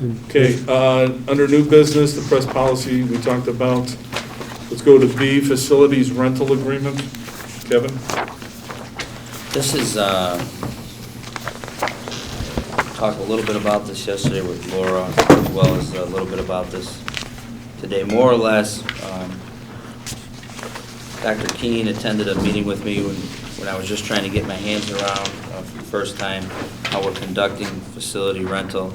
Okay, under new business, the press policy we talked about. Let's go to B, facilities rental agreement. Kevin? This is, talked a little bit about this yesterday with Laura, as well as a little bit about this today. More or less, Dr. Keene attended a meeting with me when I was just trying to get my hands around for the first time how we're conducting facility rental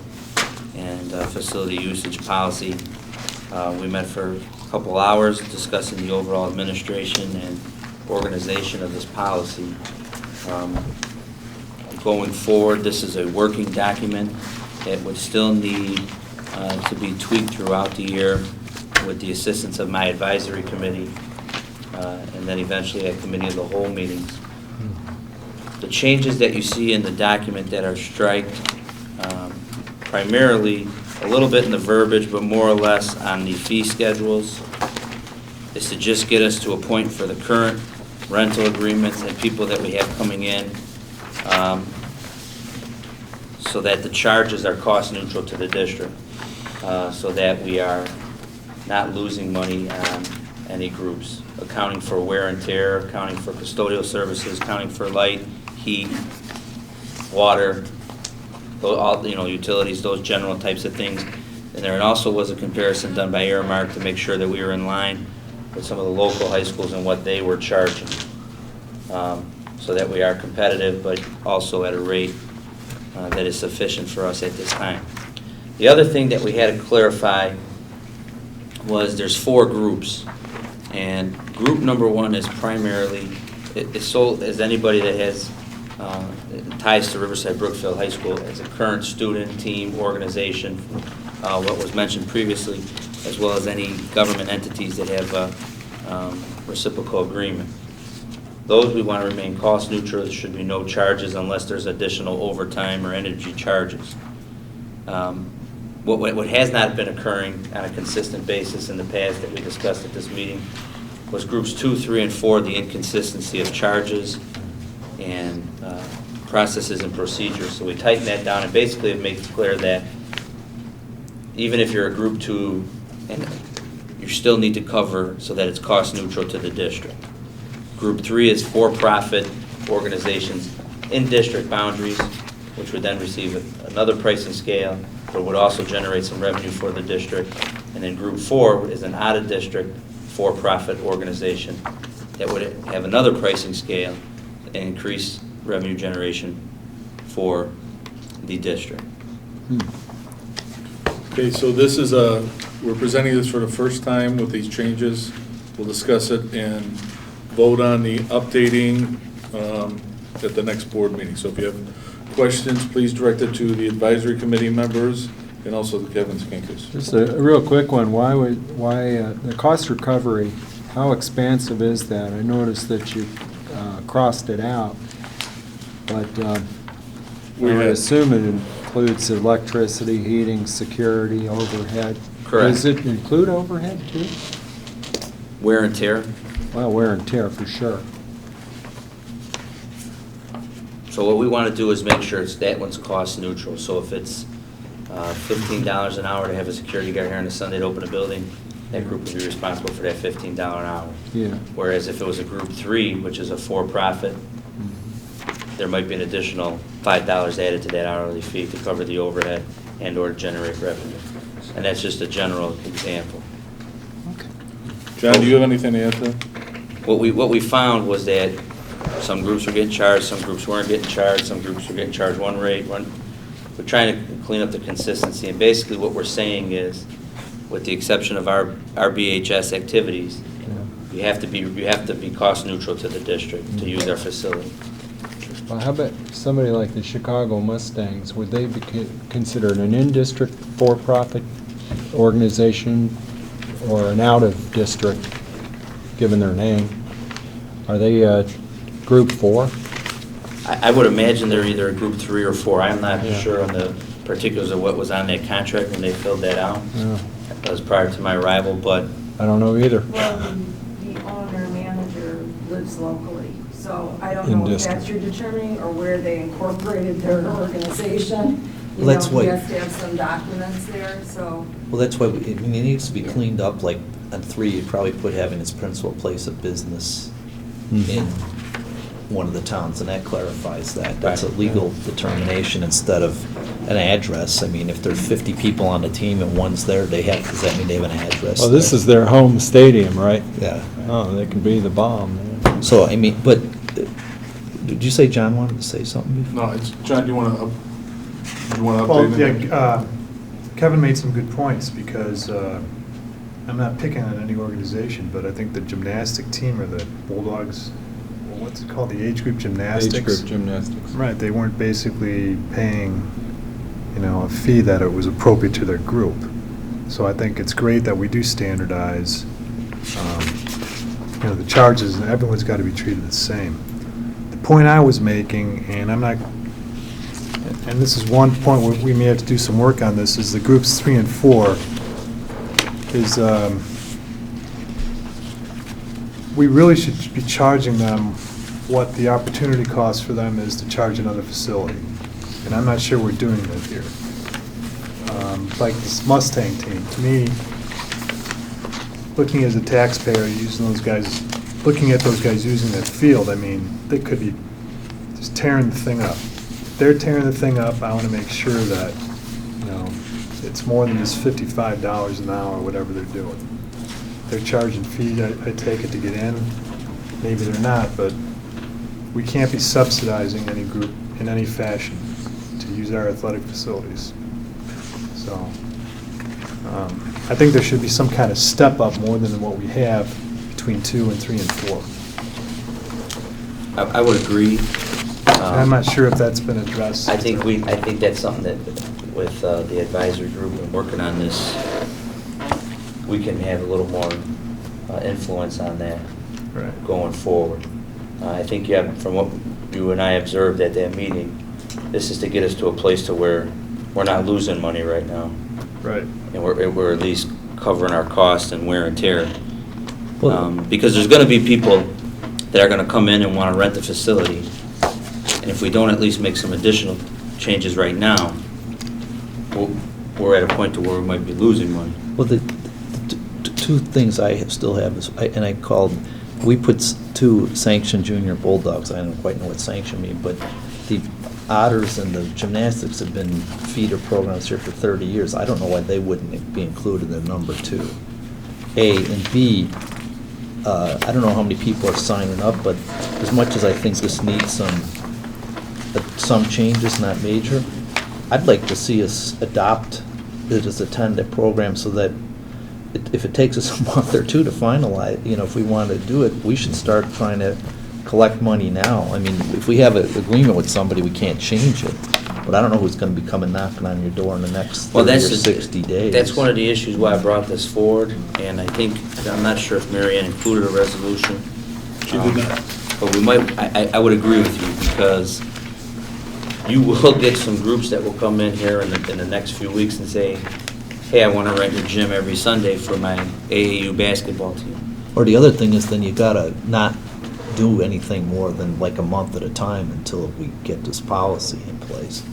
and facility usage policy. We met for a couple hours discussing the overall administration and organization of this policy. Going forward, this is a working document that would still need to be tweaked throughout the year with the assistance of my advisory committee and then eventually at committee of the whole meetings. The changes that you see in the document that are striked, primarily a little bit in the verbiage, but more or less on the fee schedules, is to just get us to a point for the current rental agreements and people that we have coming in, so that the charges are cost neutral to the district, so that we are not losing money on any groups, accounting for wear and tear, accounting for custodial services, accounting for light, heat, water, all, utilities, those general types of things. And there also was a comparison done by Earmark to make sure that we were in line with some of the local high schools and what they were charging, so that we are competitive, but also at a rate that is sufficient for us at this time. The other thing that we had to clarify was there's 4 groups, and group number 1 is primarily, it's sold as anybody that has ties to Riverside Brookfield High School as a current student, team, organization, what was mentioned previously, as well as any government entities that have a reciprocal agreement. Those we want to remain cost neutral. There should be no charges unless there's additional overtime or energy charges. What has not been occurring on a consistent basis in the past that we discussed at this meeting was groups 2, 3, and 4, the inconsistency of charges and processes and procedures. So we tighten that down, and basically it makes clear that even if you're a group 2, and you still need to cover so that it's cost neutral to the district. Group 3 is for-profit organizations in district boundaries, which would then receive another pricing scale, but would also generate some revenue for the district. And then Group 4 is an out-of-district for-profit organization that would have another pricing scale and increase revenue generation for the district. Okay, so this is we're presenting this for the first time with these changes. We'll discuss it and vote on the updating at the next board meeting. So if you have questions, please direct it to the advisory committee members and also the Kevin Skinkis. Just a real quick one. Why the cost recovery, how expansive is that? I noticed that you crossed it out, but I would assume it includes electricity, heating, security, overhead. Correct. Does it include overhead too? Wear and tear. Well, wear and tear for sure. So what we want to do is make sure that one's cost neutral. So if it's $15 an hour to have a security guard here on a Sunday to open a building, that group would be responsible for that $15 an hour. Yeah. Whereas if it was a group 3, which is a for-profit, there might be an additional $5 added to that hourly fee to cover the overhead and or generate revenue. And that's just a general example. Okay. John, do you have anything to add to that? What we found was that some groups were getting charged, some groups weren't getting charged, some groups were getting charged one rate. We're trying to clean up the consistency, and basically what we're saying is, with the exception of our BHS activities, you have to be cost neutral to the district to use our facility. Well, how about somebody like the Chicago Mustangs? Would they be considered an in-district for-profit organization or an out-of-district, given their name? Are they Group 4? I would imagine they're either a Group 3 or 4. I'm not sure on the particulars of what was on that contract when they filled that out. Yeah. That was prior to my arrival, but I don't know either. Well, the owner-manager lives locally, so I don't know if that's your determining or where they incorporated their organization. You Well, that's know, why- he has to have some documents there, so. Well, that's why, it needs to be cleaned up, like, on 3, you'd probably put having its principal place of business in one of the towns, and that clarifies that. That's a Right. legal determination instead of an address. I mean, if there's 50 people on the team and one's there, does that mean they have an address? Well, this there? is their home stadium, right? Yeah. Oh, they can be the bomb. So, I mean, but, did you say John wanted to say something? No, it's, John, do you want to Well, update anything? yeah, Kevin made some good points, because I'm not picking on any organization, but I think the gymnastic team, or the Bulldogs, well, what's it called, the age group gymnastics? Age group gymnastics. Right, they weren't basically paying, a fee that it was appropriate to their group. So I think it's great that we do standardize, the charges, and everyone's got to be treated the same. The point I was making, and this is one point where we may have to do some work on this, is the groups 3 and 4, is we really should be charging them what the opportunity cost for them is to charge another facility. And I'm not sure we're doing that here. Like this Mustang team, to me, looking as a taxpayer, looking at those guys using that field, I mean, they could be just tearing the thing up. If they're tearing the thing up, I want to make sure that, it's more than just $55 an hour, or whatever they're doing. They're charging fees, I take it, to get in. Maybe they're not, but we can't be subsidizing any group in any fashion to use our athletic facilities. So, I think there should be some kind of step up more than what we have between 2 and 3 and 4. I would agree. And I'm not sure if that's been addressed. I think that's something that, with the advisory group and working on this, we can have a little more influence on that Right. going forward. I think, from what you and I observed at that meeting, this is to get us to a place to where we're not losing money right now, Right. and we're at least covering our costs and wear and tear. Well- Because there's going to be people that are going to come in and want to rent the facility, and if we don't at least make some additional changes right now, we're at a point to where we might be losing money. Well, the two things I still have is, we put 2 sanctioned junior Bulldogs. I don't quite know what sanction means, but the Otters and the gymnastics have been feeder programs here for 30 years. I don't know why they wouldn't be included in number 2. A, and B, I don't know how many people are signing up, but as much as I think this needs some changes, not major, I'd like to see us adopt it as a 10-day program, so that if it takes us a month or 2 to finalize, if we want to do it, we should start trying to collect money now. I mean, if we have an agreement with somebody, we can't change it. But I don't know who's going to be coming knocking on your door in the next 30 or 60 days. That's one of the issues why I brought this forward, and I'm not sure if Mary Ann included a resolution. She did not. But we might, I would agree with you, because you will get some groups that will come in here in the next few weeks and say, hey, I want to rent your gym every Sunday for my AAU basketball team. Or the other thing is, then you gotta not do anything more than like a month at a time until we get this policy in place.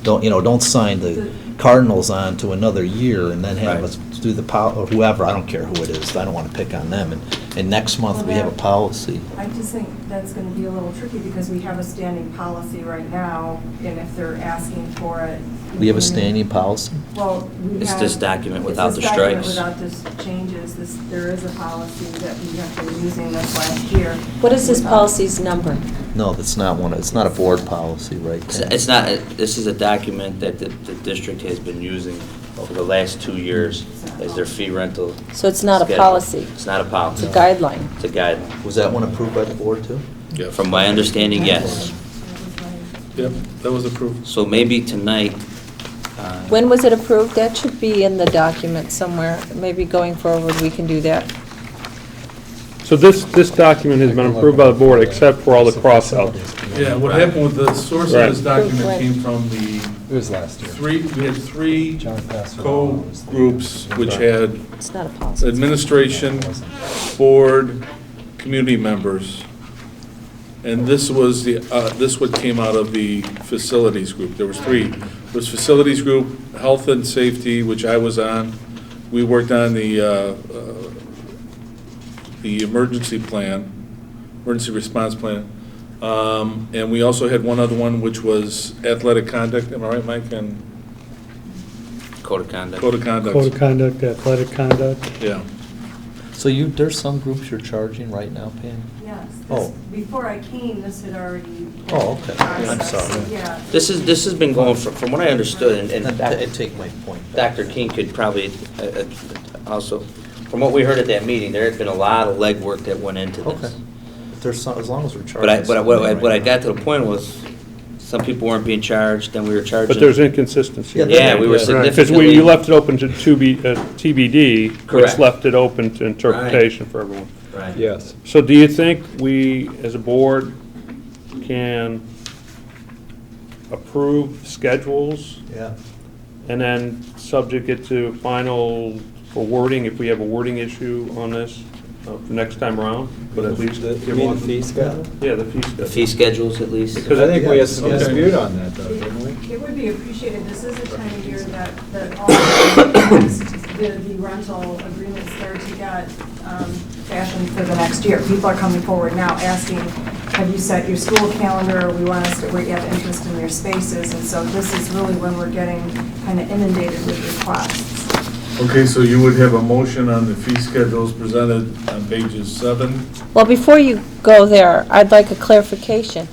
Don't sign the Cardinals on to another year and then have Right. us do or whoever, I don't care who it is, I don't want to pick on them, and next month we have a policy. I just think that's going to be a little tricky, because we have a standing policy right now, and if they're asking for it. We have a standing policy? Well, we have. It's this document without the It's this document strikes. without the changes. There is a policy that we have been using this last year. What is this policy's number? No, that's not it's not a board policy, right? It's not, this is a document that the district has been using over the last 2 years as their fee rental. So it's not a schedule. policy? It's not a It's policy. a guideline? It's a guideline. Was that one approved by the board too? Yeah. From my understanding, yes. Yep, that was approved. So maybe tonight. When was it approved? That should be in the document somewhere. Maybe going forward, we can do that. So this document has been approved by the board except for all the cross-outs. Yeah, what happened with the source of this document Right. came from It was last year. we had 3 John passed it on. co-groups which had It's not a policy. administration, board, community members. And this was this what came out of the facilities group. There was three. It was facilities group, health and safety, which I was on. We worked on the emergency plan, emergency response plan. And we also had one other one, which was athletic conduct. Am I right, Mike? And Code of conduct. code of conduct. Code of conduct, athletic conduct. Yeah. So there's some groups you're charging right now, Pam? Yes. Oh. Before I came, this had already. Oh, okay. I'm processed, sorry. Yeah. This has been going, from what I understood, and I take my point back. Dr. King could probably also, from what we heard at that meeting, there had been a lot of legwork that went into Okay. this. But there's some, as long as we're charging. But what I something got right to the point was, some people weren't being charged, then we were charging. But there's inconsistency. Yeah, we were Because significantly. you left it open to TBD, which Correct. left it open to interpretation for everyone. Right. Yes. So do you think we, as a board, can approve schedules now. Yeah. and then subject it to final for wording, if we have a wording issue on this for next time around? But at least You give mean one. the fee schedule? Yeah, the fee The schedule. fee schedules at least. Because I think we had Yeah, some okay. dispute on that though, didn't we? It would be appreciated, this is the time of year that all the rental agreements start to get fashioned for the next year. People are coming forward now asking, have you set your school calendar? We want us to, we have interest in your spaces. And so this is really when we're getting kind of inundated with requests. Okay, so you would have a motion on the fee schedules presented on pages 7. Well, before you go there, I'd like a clarification.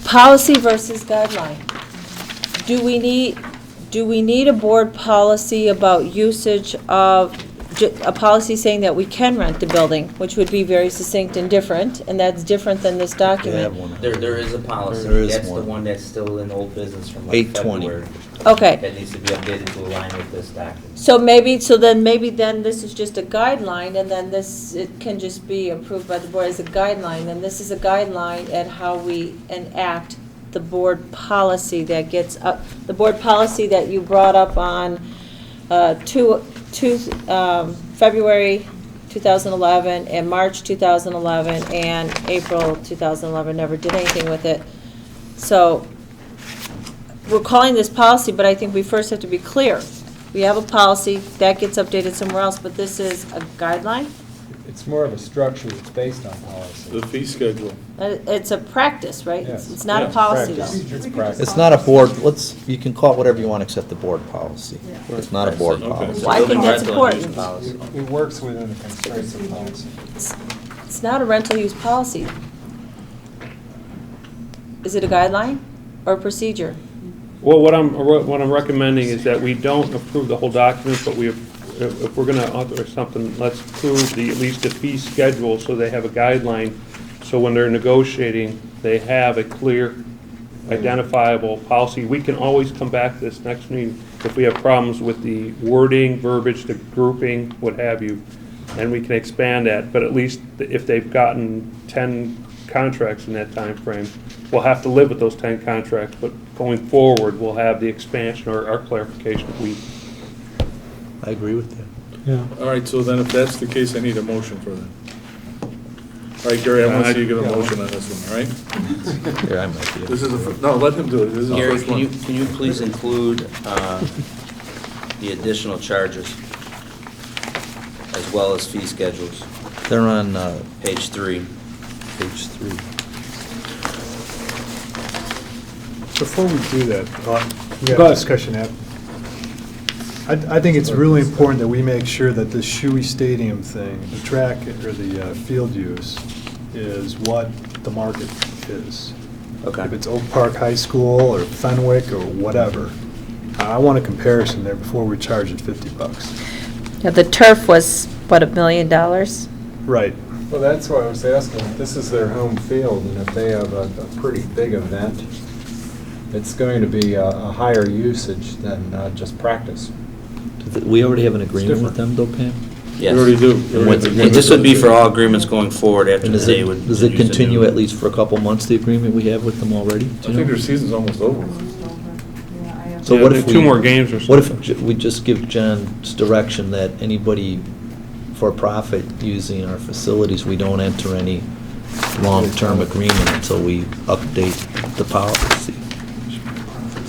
Policy versus guideline. Do we need a board policy about usage of, a policy saying that we can rent the building, which would be very succinct and different, and that's different than this We have document? one. There is a policy. There is That's the one. one that's still in old business from like 820. February. Okay. That needs to be updated to align with this document. So maybe then this is just a guideline, and then this, it can just be approved by the board as a guideline, and this is a guideline at how we enact the board policy that gets up, the board policy that you brought up on February 2011 and March 2011 and April 2011, never did anything with it. So we're calling this policy, but I think we first have to be clear. We have a policy, that gets updated somewhere else, but this is a guideline? It's more of a structure that's based on policy. The fee schedule. It's a practice, right? Yes. It's not a Yeah. policy, Practice. though. It's practice. It's not a board, you can call it whatever you want except the board policy. Yeah. It's not a board Okay. policy. Well, I think that's Building rental use important. policy. It works within the constraints of policy. It's not a rental use policy. Is it a guideline or a procedure? Well, what I'm recommending is that we don't approve the whole document, but if we're going to authorize something, let's approve at least the fee schedule so they have a guideline. So when they're negotiating, they have a clear, identifiable policy. We can always come back to this next meeting if we have problems with the wording, verbiage, the grouping, what have you, and we can expand that. But at least if they've gotten 10 contracts in that time frame, we'll have to live with those 10 contracts, but going forward, we'll have the expansion or our clarification. I agree with that. Yeah. All right, so then if that's the case, I need a motion for that. All right, Gary, I want to see you give a motion on this one, all right? Here, I might be. This is no, let him do it. This is the Gary, first one. can you please include the additional charges as well as fee schedules? They're on Page 3. page 3. Before we do that, we have Go a ahead. discussion app. I think it's really important that we make sure that the Shuey Stadium thing, the track or the field use, is what the market is. Okay. If it's Oak Park High School or Fenwick or whatever, I want a comparison there before we charge it $50. Yeah, the turf was, what, $1 million? Right. Well, that's why I was asking, this is their home field, and if they have a pretty big event, it's going to be a higher usage than just practice. We already have an agreement with them, though, Pam? Yes. We already do. And this would be for all agreements going forward after And today would. does it use the continue new- at least for a couple months, the agreement we have with them already? Do I you think know? their season's almost over. Yeah, I have. So Yeah, what the if two we- more games or What if something. we just give John's direction that anybody for profit using our facilities, we don't enter any long-term agreement until we update the policy.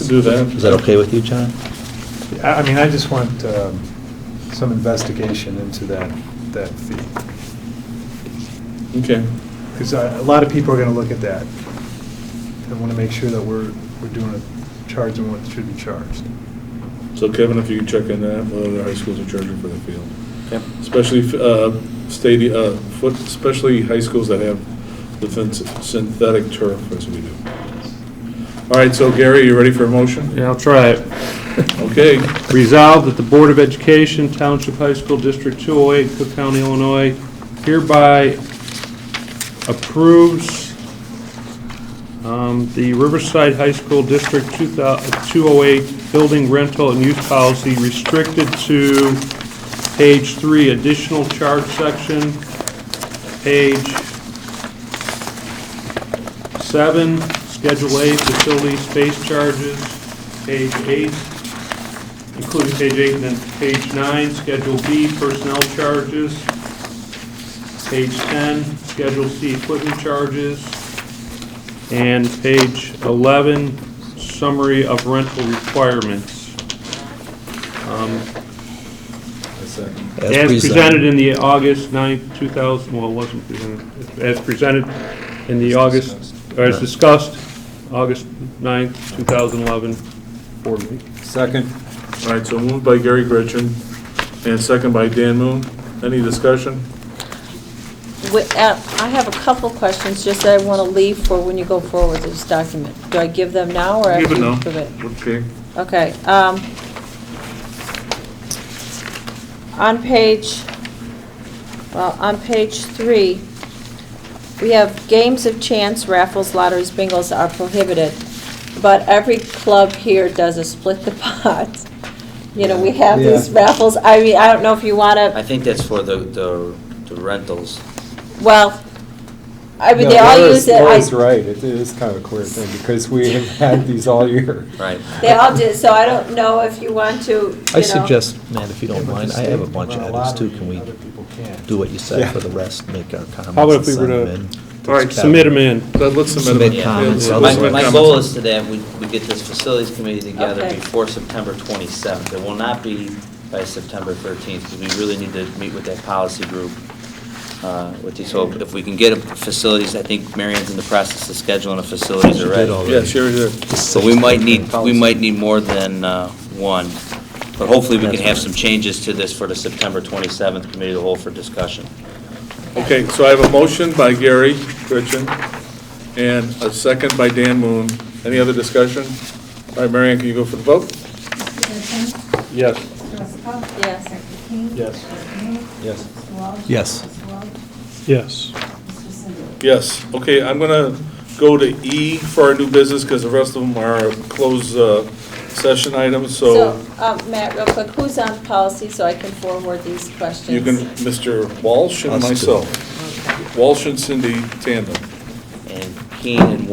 Do that. Is that okay with you, John? I mean, I just want some investigation into that fee. Okay. Because a lot of people are going to look at that. They want to make sure that we're charging what should be charged. So Kevin, if you could check on that, what other high schools are charging for the field? Okay. Especially especially high schools that have the synthetic turf as we do. All right, so Gary, you ready for a motion? Yeah, I'll try it. Okay. Resolved that the Board of Education, Township High School District 208, Cook County, Illinois, hereby approves the Riverside High School District 208 building rental and use policy restricted to page 3, additional charge section, page 7, Schedule A, facility space charges, page 8, including page 8, and then page 9, Schedule B, personnel charges, page 10, Schedule C, equipment charges, and page 11, summary of rental requirements. As presented in the August 9th, 2000, well, it wasn't presented, as presented in the August, or as discussed, August 9th, 2011 board meeting. Second. All right, so moved by Gary Gretchen and second by Dan Moon. Any discussion? I have a couple questions, just that I want to leave for when you go forward with this document. Do I give them now, or Give after it you now. approve it? Okay. Okay. On page 3, we have games of chance, raffles, lotteries, bingos are prohibited, but every club here does a split the pot. You know, we have these Yeah. raffles. I mean, I don't know if you want I to, think that's for the rentals. well, I mean, No, they all Laura's- use it. Laura's right, it is kind of a queer thing, because we have had these all year. Right. They all do, so I don't know if you want to, you I know. suggest, Matt, if you don't Yeah, but mind, the I have a state bunch of run a items too. lottery, Can we other people can't. do what you said Yeah. for the rest, make our comments How about and if we send were them to- in? All right, Submit them in. Let's submit Submit them. comments, Yeah, others let's My submit my comments. goal is to that we get this facilities committee together Okay. before September 27th. It will not be by September 13th, because we really need to meet with that policy group. So if we can get facilities, I think Marion's in the process of scheduling a facilities She did already. already. Yeah, sure did. So we might need more than one. But hopefully we can have some changes to this for the September 27th committee of the whole for discussion. Okay, so I have a motion by Gary Gretchen and a second by Dan Moon. Any other discussion? All right, Marianne, can you go for the vote? Mr. Goodson? Yes. Mr. Westphal? Yes. Dr. King? Yes. Mr. Moon? Yes. Mr. Walsh? Yes. Mr. Welch? Yes. Mr. Cindy? Yes. Okay, I'm going to go to E for our new business because the rest of them are closed session items, So, Matt, real quick, who's on policy so I can forward these questions? you can, Mr. Walsh and Us two. myself. Walsh and Cindy tandem. And Keene and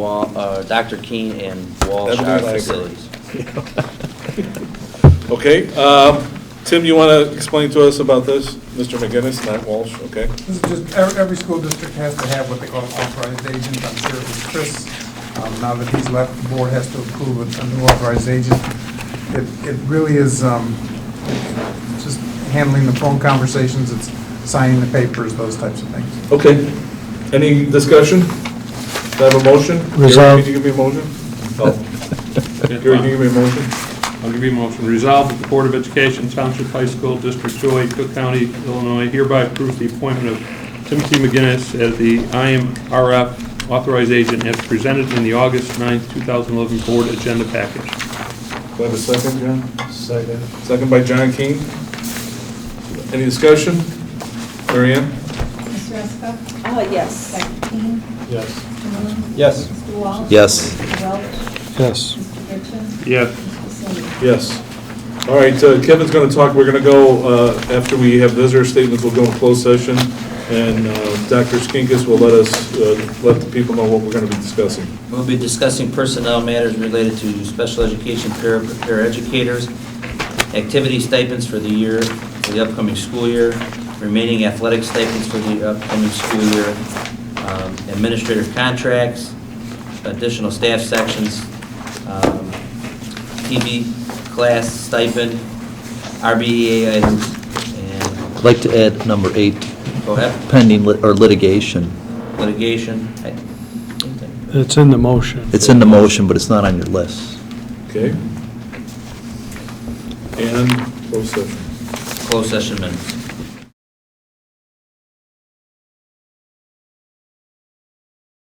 Dr. Keene and Walsh Everything are I agree. facilities. Okay, Tim, you want to explain to us about this? Mr. McGinnis, not Walsh, okay? This is just, every school district has to have what they call an authorized agent. I'm sure it was Chris. Now that he's left, the board has to approve a new authorized agent. It really is just handling the phone conversations, it's signing the papers, those types of things. Okay. Any discussion? Do I have a motion? Gary, Resolve. can you give me a motion? Oh. Gary, can you give me a motion? I'll give you a motion. Resolved that the Board of Education, Township High School, District 208, Cook County, Illinois, hereby approves the appointment of Timothy McGinnis as the IMRF authorized agent as presented in the August 9th, 2011 Board Agenda Package. Do I have a second, John? Second. Second by John King. Any discussion? Marianne? Mr. Westphal? Yes. Dr. King? Yes. Mr. Moon? Yes. Mr. Walsh? Yes. Mr. Welch? Yes. Mr. Goodson? Yes. Mr. Cindy? Yes. All right, Kevin's going to talk, we're going to go, after we have visitor statements, we'll go in closed session, and Dr. Skinkis will let the people know what we're going to be discussing. We'll be discussing personnel matters related to special education paraeducators, activity stipends for the upcoming school year, remaining athletic stipends for the upcoming school year, administrative contracts, additional staff sections, TV class stipend, RBEA items, and, I'd like to add number 8, go ahead, pending litigation. litigation. It's in the motion. It's in the motion, but it's not on your list. Okay. And closed session. Closed session minutes.